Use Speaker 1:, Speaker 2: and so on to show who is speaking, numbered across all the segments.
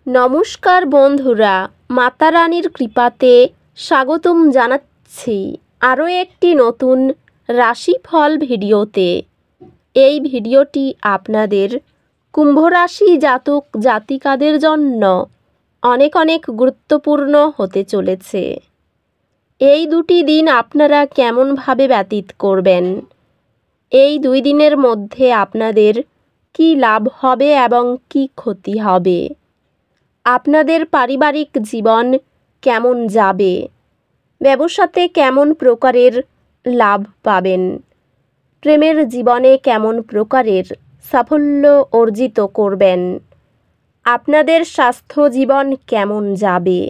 Speaker 1: নমস্কার বন্ধুরা, মাতা রানীর কৃপাতে স্বাগতম জানাচ্ছি আরও একটি নতুন রাশিফল ভিডিওতে। এই ভিডিওটি আপনাদের কুম্ভ রাশি জাতক জাতিকাদের জন্য অনেক অনেক গুরুত্বপূর্ণ হতে চলেছে। এই দুটি দিন আপনারা কেমনভাবে ব্যতীত করবেন, এই 2 দিনের মধ্যে আপনাদের কি লাভ হবে এবং কি ক্ষতি হবে, আপনাদের পারিবারিক জীবন কেমন যাবে, ব্যবসাতে কেমন প্রকারের লাভ পাবেন, প্রেমের জীবনে কেমন প্রকারের সাফল্য অর্জিত করবেন, আপনাদের স্বাস্থ্য জীবন কেমন যাবে,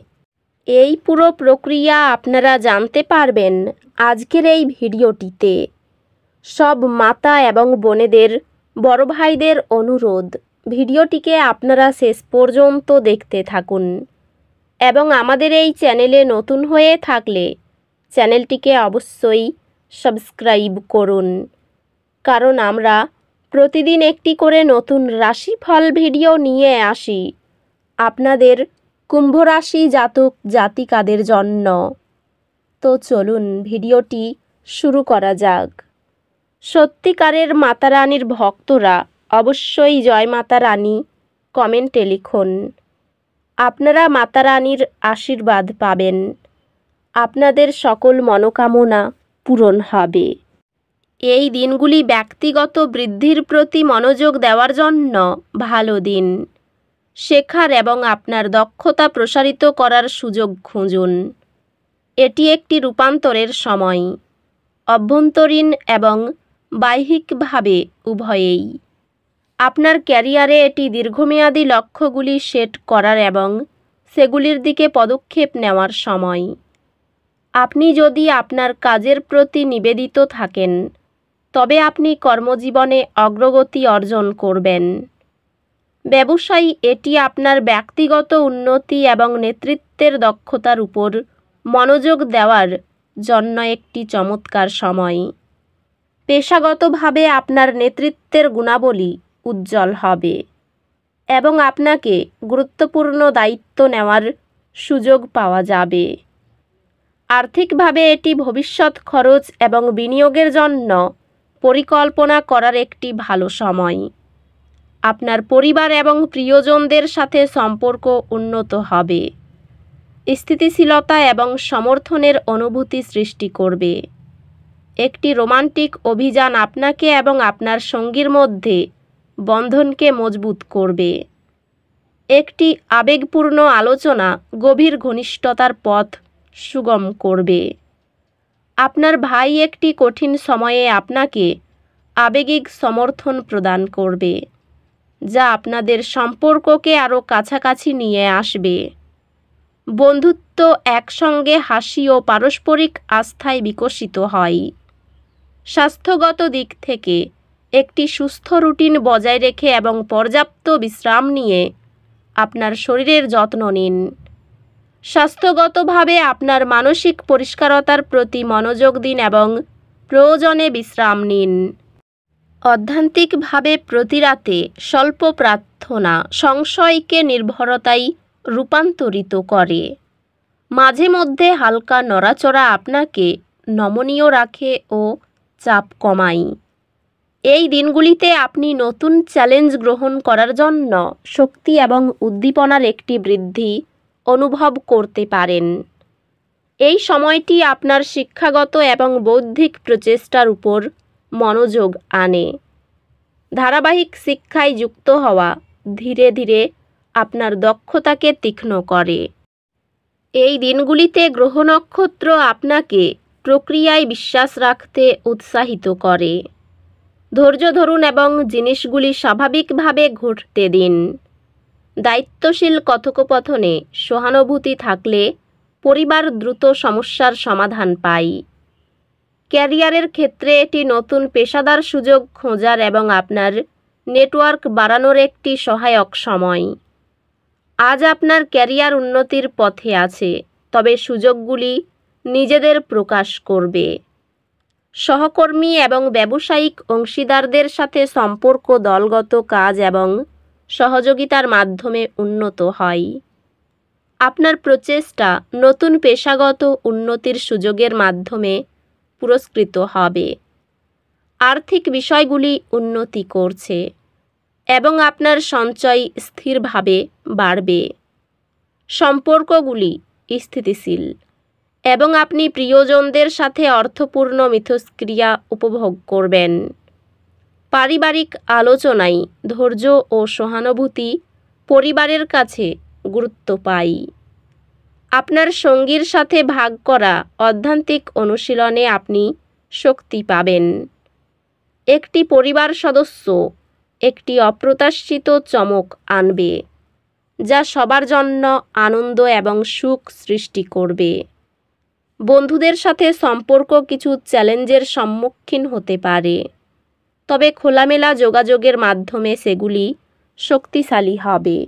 Speaker 1: এই পুরো প্রক্রিয়া আপনারা জানতে পারবেন আজকের এই ভিডিওটিতে। সব মাতা এবং বোনেদের, বড় ভাইদের অনুরোধ, ভিডিওটিকে আপনারা শেষ পর্যন্ত দেখতে থাকুন এবং আমাদের এই চ্যানেলে নতুন হয়ে থাকলে চ্যানেলটিকে অবশ্যই সাবস্ক্রাইব করুন, কারণ আমরা প্রতিদিন একটি করে নতুন রাশিফল ভিডিও নিয়ে আসি আপনাদের কুম্ভ রাশি জাতক জাতিকাদের জন্য। তো চলুন ভিডিওটি শুরু করা যাক। সত্যিকারের মাতা রানীর ভক্তরা অবশ্যই জয় মাতা রানী কমেন্টে লিখুন। আপনারা মাতা রানীর আশীর্বাদ পাবেন, আপনাদের সকল মনোকামনা পূরণ হবে। এই দিনগুলি ব্যক্তিগত বৃদ্ধির প্রতি মনোযোগ দেওয়ার জন্য ভালো দিন। শেখার এবং আপনার দক্ষতা প্রসারিত করার সুযোগ খুঁজুন। এটি একটি রূপান্তরের সময়, অভ্যন্তরীণ এবং বাহ্যিকভাবে উভয়েই। আপনার ক্যারিয়ারে এটি দীর্ঘমেয়াদী লক্ষ্যগুলি সেট করার এবং সেগুলির দিকে পদক্ষেপ নেওয়ার সময়। আপনি যদি আপনার কাজের প্রতি নিবেদিত থাকেন, তবে আপনি কর্মজীবনে অগ্রগতি অর্জন করবেন। ব্যবসায়ী, এটি আপনার ব্যক্তিগত উন্নতি এবং নেতৃত্বের দক্ষতার উপর মনোযোগ দেওয়ার জন্য একটি চমৎকার সময়। পেশাগতভাবে আপনার নেতৃত্বের গুণাবলী উজ্জ্বল হবে এবং আপনাকে গুরুত্বপূর্ণ দায়িত্ব নেওয়ার সুযোগ পাওয়া যাবে। আর্থিকভাবে এটি ভবিষ্যৎ খরচ এবং বিনিয়োগের জন্য পরিকল্পনা করার একটি ভালো সময়। আপনার পরিবার এবং প্রিয়জনদের সাথে সম্পর্ক উন্নত হবে। স্থিতিশীলতা এবং সমর্থনের অনুভূতি সৃষ্টি করবে। একটি রোমান্টিক অভিযান আপনাকে এবং আপনার সঙ্গীর মধ্যে বন্ধনকে মজবুত করবে। একটি আবেগপূর্ণ আলোচনা গভীর ঘনিষ্ঠতার পথ সুগম করবে। আপনার ভাই একটি কঠিন সময়ে আপনাকে আবেগিক সমর্থন প্রদান করবে, যা আপনাদের সম্পর্ককে আরও কাছাকাছি নিয়ে আসবে। বন্ধুত্ব একসঙ্গে হাসি ও পারস্পরিক আস্থায় বিকশিত হয়। স্বাস্থ্যগত দিক থেকে একটি সুস্থ রুটিন বজায় রেখে এবং পর্যাপ্ত বিশ্রাম নিয়ে আপনার শরীরের যত্ন নিন। স্বাস্থ্যগতভাবে আপনার মানসিক পরিষ্কারতার প্রতি মনোযোগ দিন এবং প্রয়োজনে বিশ্রাম নিন। অধ্যাত্মিকভাবে প্রতি রাতে স্বল্প প্রার্থনা সংশয়কে নির্ভরতায় রূপান্তরিত করে। মাঝে মধ্যে হালকা নড়াচড়া আপনাকে নমনীয় রাখে ও চাপ কমায়। এই দিনগুলিতে আপনি নতুন চ্যালেঞ্জ গ্রহণ করার জন্য শক্তি এবং উদ্দীপনার একটি বৃদ্ধি অনুভব করতে পারেন। এই সময়টি আপনার শিক্ষাগত এবং বৌদ্ধিক প্রচেষ্টার উপর মনোযোগ আনে। ধারাবাহিক শিক্ষায় যুক্ত হওয়া ধীরে ধীরে আপনার দক্ষতাকে তীক্ষ্ণ করে। এই দিনগুলিতে গ্রহ নক্ষত্র আপনাকে প্রক্রিয়ায় বিশ্বাস রাখতে উৎসাহিত করে। ধৈর্য ধরুন এবং জিনিসগুলি স্বাভাবিকভাবে ঘটতে দিন। দায়িত্বশীল কথোপকথনে সহানুভূতি থাকলে পরিবার দ্রুত সমস্যার সমাধান পায়। ক্যারিয়ারের ক্ষেত্রে এটি নতুন পেশাদার সুযোগ খোঁজার এবং আপনার নেটওয়ার্ক বাড়ানোর একটি সহায়ক সময়। আজ আপনার ক্যারিয়ার উন্নতির পথে আছে, তবে সুযোগগুলি নিজেদের প্রকাশ করবে। সহকর্মী এবং ব্যবসায়িক অংশীদারদের সাথে সম্পর্ক, দলগত কাজ এবং সহযোগিতার মাধ্যমে উন্নত হয়। আপনার প্রচেষ্টা নতুন পেশাগত উন্নতির সুযোগের মাধ্যমে পুরস্কৃত হবে। আর্থিক বিষয়গুলি উন্নতি করছে এবং আপনার সঞ্চয় স্থিরভাবে বাড়বে। সম্পর্কগুলি স্থিতিশীল এবং আপনি প্রিয়জনদের সাথে অর্থপূর্ণ মিথস্ক্রিয়া উপভোগ করবেন। পারিবারিক আলোচনায় ধৈর্য ও সহানুভূতি পরিবারের কাছে গুরুত্ব পায়। আপনার সঙ্গীর সাথে ভাগ করা আধ্যাত্মিক অনুশীলনে আপনি শক্তি পাবেন। একটি পরিবার সদস্য একটি অপ্রত্যাশিত চমক আনবে, যা সবার জন্য আনন্দ এবং সুখ সৃষ্টি করবে। বন্ধুদের সাথে সম্পর্ক কিছু চ্যালেঞ্জের সম্মুখীন হতে পারে, তবে খোলামেলা যোগাযোগের মাধ্যমে সেগুলি শক্তিশালী হবে।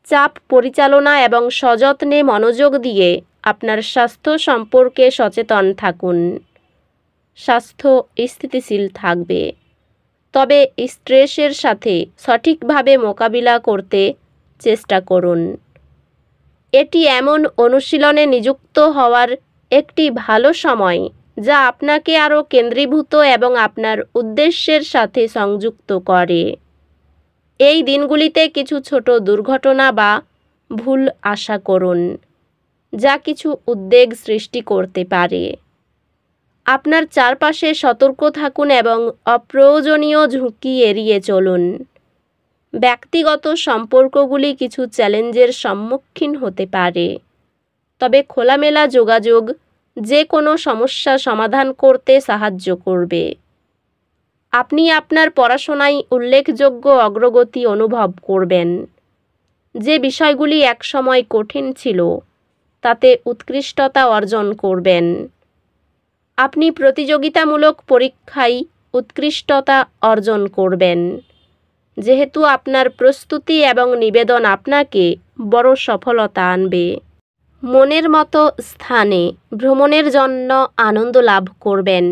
Speaker 1: চাপ পরিচালনা এবং সযত্নে মনোযোগ দিয়ে আপনার স্বাস্থ্য সম্পর্কে সচেতন থাকুন। স্বাস্থ্য স্থিতিশীল থাকবে, তবে স্ট্রেসের সাথে সঠিকভাবে মোকাবিলা করতে চেষ্টা করুন। এটি এমন অনুশীলনে নিযুক্ত হওয়ার একটি ভালো সময় যা আপনাকে আরও কেন্দ্রীভূত এবং আপনার উদ্দেশ্যের সাথে সংযুক্ত করে। এই দিনগুলিতে কিছু ছোট দুর্ঘটনা বা ভুল আশা করুন, যা কিছু উদ্বেগ সৃষ্টি করতে পারে। আপনার চারপাশে সতর্ক থাকুন এবং অপ্রয়োজনীয় ঝুঁকি এড়িয়ে চলুন। ব্যক্তিগত সম্পর্কগুলি কিছু চ্যালেঞ্জের সম্মুখীন হতে পারে, তবে খোলামেলা যোগাযোগ যে কোনো সমস্যা সমাধান করতে সাহায্য করবে। আপনি আপনার পড়াশোনায় উল্লেখযোগ্য অগ্রগতি অনুভব করবেন। যে বিষয়গুলি একসময় কঠিন ছিল তাতে উৎকৃষ্টতা অর্জন করবেন। আপনি প্রতিযোগিতামূলক পরীক্ষায় উৎকৃষ্টতা অর্জন করবেন, যেহেতু আপনার প্রস্তুতি এবং নিবেদন আপনাকে বড় সফলতা আনবে। মনের মতো স্থানে ভ্রমণের জন্য আনন্দ লাভ করবেন।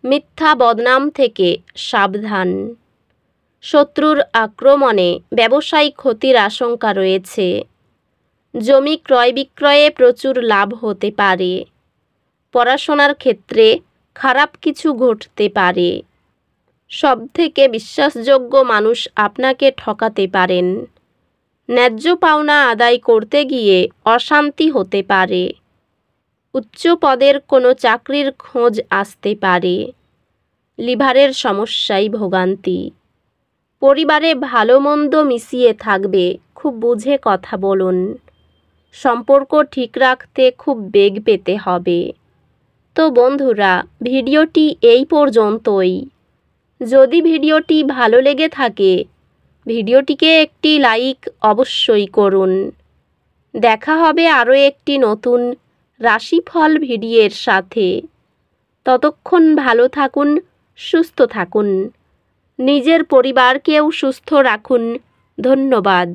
Speaker 1: মিথ্যা বদনাম থেকে সাবধান। শত্রুর আক্রমণে ব্যবসায়িক ক্ষতির আশঙ্কা রয়েছে। জমি ক্রয় বিক্রয়ে প্রচুর লাভ হতে পারে। পড়াশোনার ক্ষেত্রে খারাপ কিছু ঘটতে পারে। সবথেকে বিশ্বাসযোগ্য মানুষ আপনাকে ঠকাতে পারেন। ন্যায্য পাওনা আদায় করতে গিয়ে অশান্তি হতে পারে। উচ্চ পদের কোনো চাকরির খোঁজ আসতে পারে। লিভারের সমস্যায় ভোগান্তি। পরিবারে ভালো মন্দ মিশিয়ে থাকবে, খুব বুঝে কথা বলুন। সম্পর্ক ঠিক রাখতে খুব বেগ পেতে হবে। তো বন্ধুরা, ভিডিওটি এই পর্যন্তই। যদি ভিডিওটি ভালো লেগে থাকে ভিডিওটিকে একটি লাইক অবশ্যই করুন। দেখা হবে আরও একটি নতুন রাশিফল ভিডিওর সাথে। ততক্ষণ ভালো থাকুন, সুস্থ থাকুন, নিজের পরিবারকেও সুস্থ রাখুন। ধন্যবাদ।